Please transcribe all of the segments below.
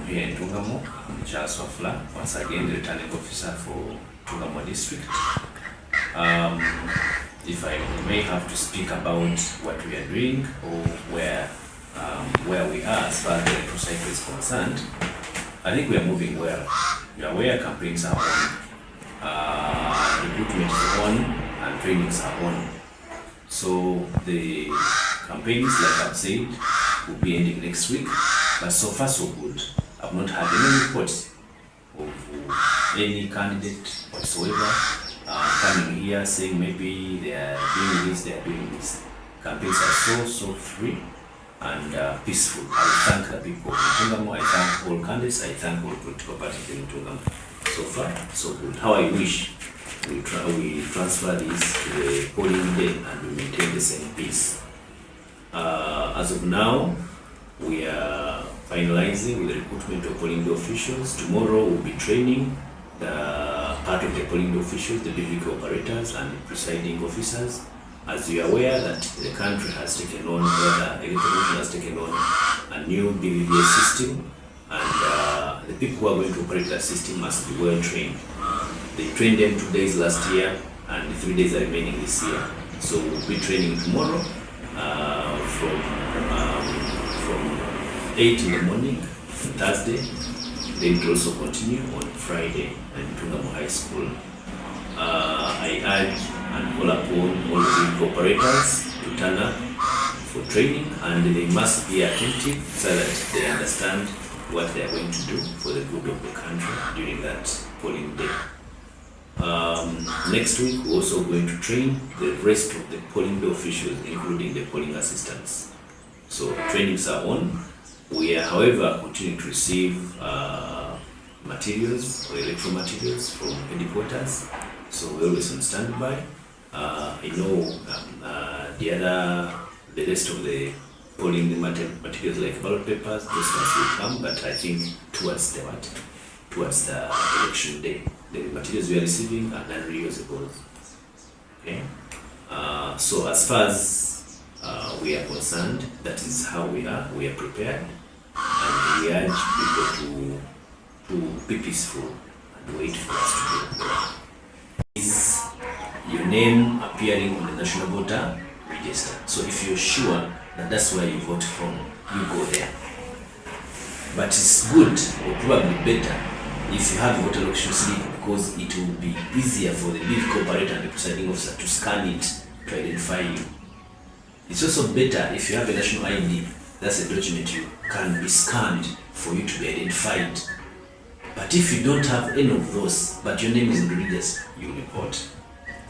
here in Ntungamo. I'm Charles Wafula, once again the returning officer for Ntungamo district. If I may have to speak about what we are doing or where we are as far as the electrocycle is concerned, I think we are moving well. You are aware campaigns are on, recruitment is on, and trainings are on. So the campaigns, like I've said, will be ending next week, but so far so good. I've not had any reports of any candidate whatsoever coming here saying maybe they are doing this, they are doing this. Campaigns are so free and peaceful. I thank the people of Ntungamo, I thank all candidates, I thank all political parties in Ntungamo. So far, so good. How I wish we transfer this to the polling day and we maintain the same peace. As of now, we are finalizing with the recruitment of polling day officials. Tomorrow we'll be training the part of the polling day officials, the BVK operators and the presiding officers. As you are aware that the country has taken on, the electoral commission has taken on a new BVK system, and the people who are going to operate that system must be well trained. They trained them 2 days last year and 3 days are remaining this year. So we'll be training tomorrow from 8 in the morning, Thursday. Then it will also continue on Friday at Ntungamo High School. I urge and call upon all the operators to turn up for training, and they must be attentive so that they understand what they are going to do for the good of the country during that polling day. Next week we're also going to train the rest of the polling day officials, including the polling assistants. So trainings are on. We are, however, continuing to receive materials or electoral materials from headquarters, so we're always on standby. I know the rest of the polling materials like ballot papers, those ones will come, but I think towards the election day, the materials we are receiving are non-reusable. Okay, so as far as we are concerned, that is how we are. We are prepared, and we urge people to be peaceful and wait for us to do. Is your name appearing on the national voter register? So if you're sure that that's where you vote from, you go there. But it's good, or probably better, if you have a voter election slip, because it will be easier for the BVK operator and the presiding officer to scan it to identify you. It's also better if you have a national ID, that's a document you can be scanned for you to be identified. But if you don't have any of those, but your name is in the register, you report.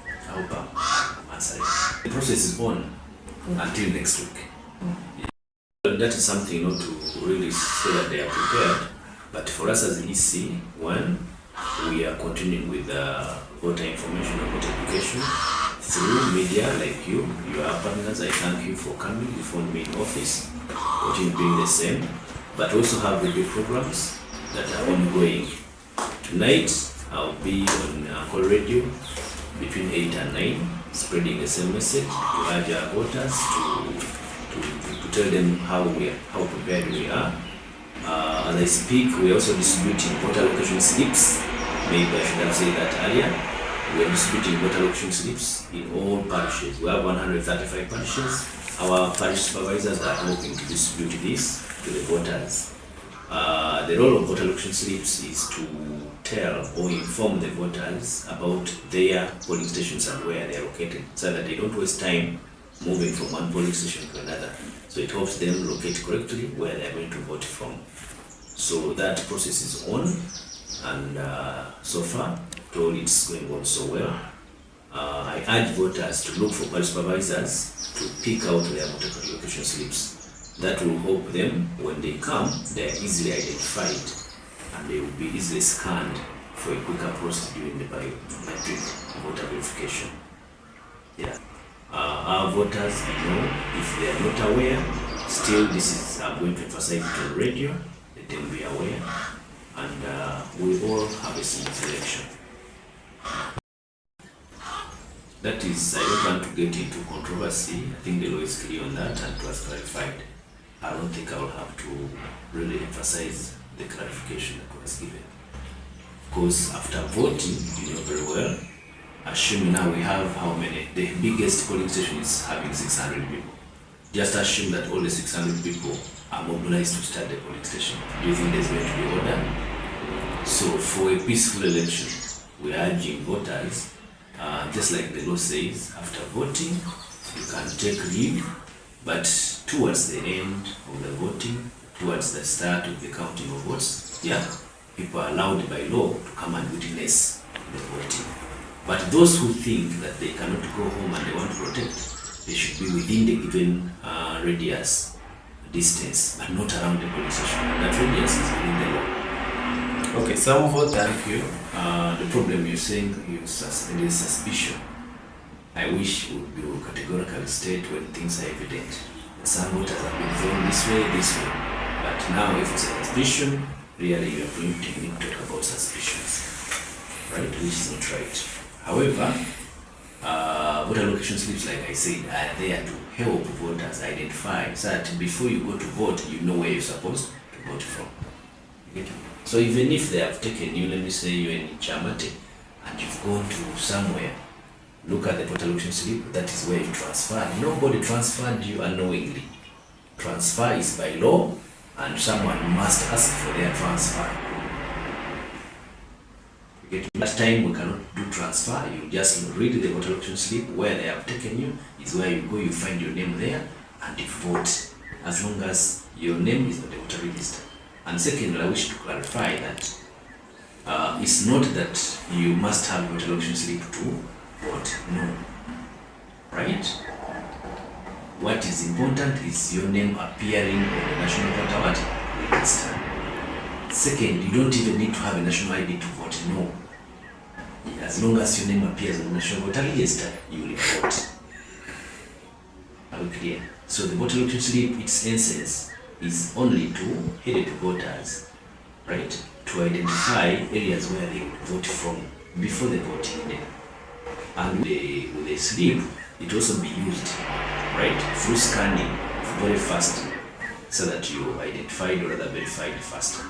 I hope I'm answering. The process is on until next week. That is something not to really say that they are prepared. But for us as the EC, one, we are continuing with voter information and voter education through media like you. You are partners. I thank you for coming. You phoned me in office. Continue doing the same. But also have radio programs that are ongoing. Tonight, I'll be on call radio between 8 and 9, spreading the same message to urge our voters to tell them how prepared we are. As I speak, we are also distributing voter location slips. Maybe I should have said that earlier. We are distributing voter location slips in all parishes. We have 135 parishes. Our parish supervisors are helping to distribute this to the voters. The role of voter location slips is to tell or inform the voters about their polling stations and where they are located, so that they don't waste time moving from one polling station to another. So it helps them locate correctly where they are going to vote from. So that process is on, and so far, told it's going on so well. I urge voters to look for parish supervisors to pick out their voter location slips. That will help them when they come, they are easily identified and they will be easily scanned for a quicker process during the biometric voter verification. Yeah. Our voters, I know, if they are not aware, still I'm going to emphasize it on radio, let them be aware, and we all have a smooth election. That is, I don't want to get into controversy. I think the law is clear on that and it was clarified. I don't think I will have to really emphasize the clarification that was given. Because after voting, you know very well, assuming now we have how many? The biggest polling station is having 600 people. Just assume that all the 600 people are mobilized to start the polling station. Do you think there's going to be order? So for a peaceful election, we are urging voters, just like the law says, after voting, you can take leave, but towards the end of the voting, towards the start of the counting of votes, yeah, people are allowed by law to come and witness the voting. But those who think that they cannot go home and they want to protect, they should be within the given radius distance, but not around the polling station. That radius is within the law. Okay, some vote. Thank you. The problem you're saying there is suspicion. I wish you would categorically state when things are evident. Some voters have been thrown this way, but now if it's a suspicion, really you are going to need to talk about suspicions, right? Which is not right. However, voter location slips, like I said, are there to help voters identify so that before you go to vote, you know where you're supposed to vote from. So even if they have taken you, let me say you're in Chamate, and you've gone to somewhere, look at the voter location slip, that is where you transferred. Nobody transferred you unknowingly. Transfer is by law, and someone must ask for their transfer. That time we cannot do transfer. You just read the voter location slip. Where they have taken you is where you go, you find your name there, and you vote, as long as your name is on the voter register. And secondly, I wish to clarify that it's not that you must have voter location slip to vote. No. Right? What is important is your name appearing on the national voter register. Second, you don't even need to have a national ID to vote. No. As long as your name appears on the national voter register, you will vote. Are we clear? So the voter location slip, its essence, is only to help voters, right, to identify areas where they would vote from before the voting day. And with the slip, it also be used, right, through scanning very fast, so that you identified or rather verified faster.